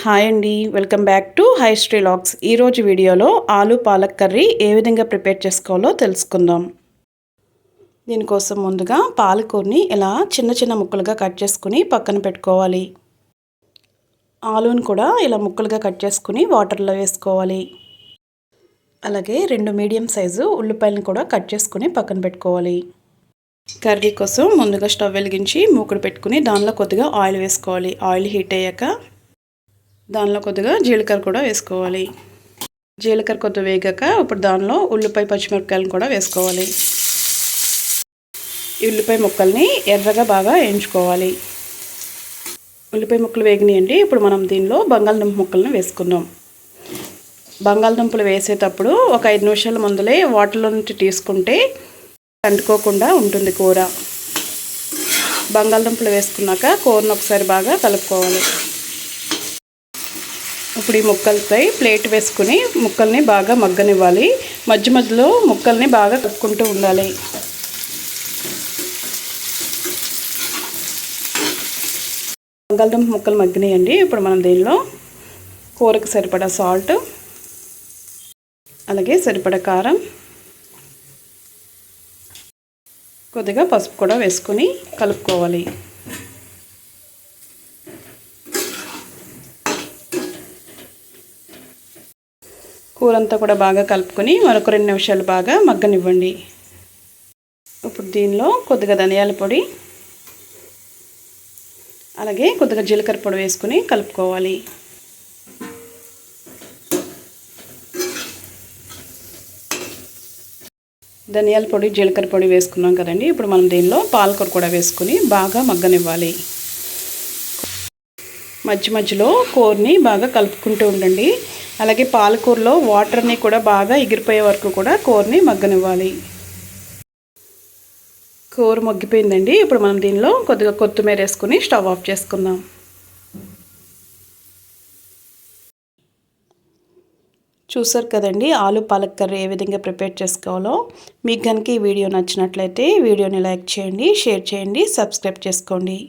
Hi అండి, welcome back to హైస్ట్రీ logs. ఈరోజు వీడియోలో ఆలూ పాలక్ కర్రీ ఏ విధంగా ప్రిపేర్ చేసుకోవాలో తెలుసుకుందాం. దీనికోసం ముందుగా పాలకూరని ఇలా చిన్న చిన్న ముక్కలుగా కట్ చేసుకుని పక్కన పెట్టుకోవాలి. ఆలూని కూడా ఇలా ముక్కలుగా కట్ చేసుకుని వాటర్లో వేసుకోవాలి. అలాగే 2 మీడియం సైజు ఉల్లిపాయలను కూడా కట్ చేసుకుని పక్కన పెట్టుకోవాలి. కర్రీ కోసం ముందుగా స్టవ్ వెలిగించి మూకుడు పెట్టుకుని దానిలో కొద్దిగా ఆయిల్ వేసుకోవాలి. ఆయిల్ హీట్ అయ్యాక దానిలో కొద్దిగా జీలకర్ర కూడా వేసుకోవాలి. జీలకర్ర కొద్దిగా వేగాక ఇప్పుడు దానిలో ఉల్లిపాయ పచ్చిమిరపకాయలను కూడా వేసుకోవాలి. ఈ ఉల్లిపాయ ముక్కల్ని ఎర్రగా బాగా వేయించుకోవాలి. ఉల్లిపాయ ముక్కలు వేగినాయండి. ఇప్పుడు మనం దీనిలో బంగాళదుంప ముక్కలను వేసుకుందాం. బంగాళదుంపలు వేసేటప్పుడు ఒక 5 నిమిషాల ముందలే వాటర్లో నుంచి తీసుకుంటే అంటుకోకుండా ఉంటుంది కూర. బంగాళదుంపలు వేసుకున్నాక కూరను ఒకసారి బాగా కలుపుకోవాలి. ఇప్పుడు ఈ ముక్కలపై ప్లేట్ వేసుకుని ముక్కల్ని బాగా మగ్గనివ్వాలి. మధ్య మధ్యలో ముక్కల్ని బాగా కలుపుకుంటూ ఉండాలి. బంగాళదుంప ముక్కలు మగ్గినాయండి. ఇప్పుడు మనం దీనిలో కూరకు సరిపడా సాల్ట్, అలాగే సరిపడా కారం, కొద్దిగా పసుపు కూడా వేసుకొని కలుపుకోవాలి. కూర అంతా కూడా బాగా కలుపుకొని మరొక 2 నిమిషాలు బాగా మగ్గనివ్వండి. ఇప్పుడు దీనిలో కొద్దిగా ధనియాల పొడి, అలాగే కొద్దిగా జీలకర్ర పొడి వేసుకొని కలుపుకోవాలి. ధనియాల పొడి, జీలకర్ర పొడి వేసుకున్నాం కదండి. ఇప్పుడు మనం దీనిలో పాలకూర కూడా వేసుకొని బాగా మగ్గనివ్వాలి. మధ్య మధ్యలో కూరని బాగా కలుపుకుంటూ ఉండండి. అలాగే పాలకూరలో వాటర్ని కూడా బాగా ఎగిరిపోయే వరకు కూడా కూరని మగ్గనివ్వాలి. కూర మగ్గిపోయిందండి. ఇప్పుడు మనం దీనిలో కొద్దిగా కొత్తిమీర వేసుకుని స్టవ్ ఆఫ్ చేసుకుందాం. చూసారు కదండి ఆలూ పాలక్ కర్రీ ఏ విధంగా ప్రిపేర్ చేసుకోవాలో. మీకు కనుక ఈ వీడియో నచ్చినట్లయితే వీడియోని లైక్ చేయండి, షేర్ చేయండి, సబ్స్క్రైబ్ చేసుకోండి.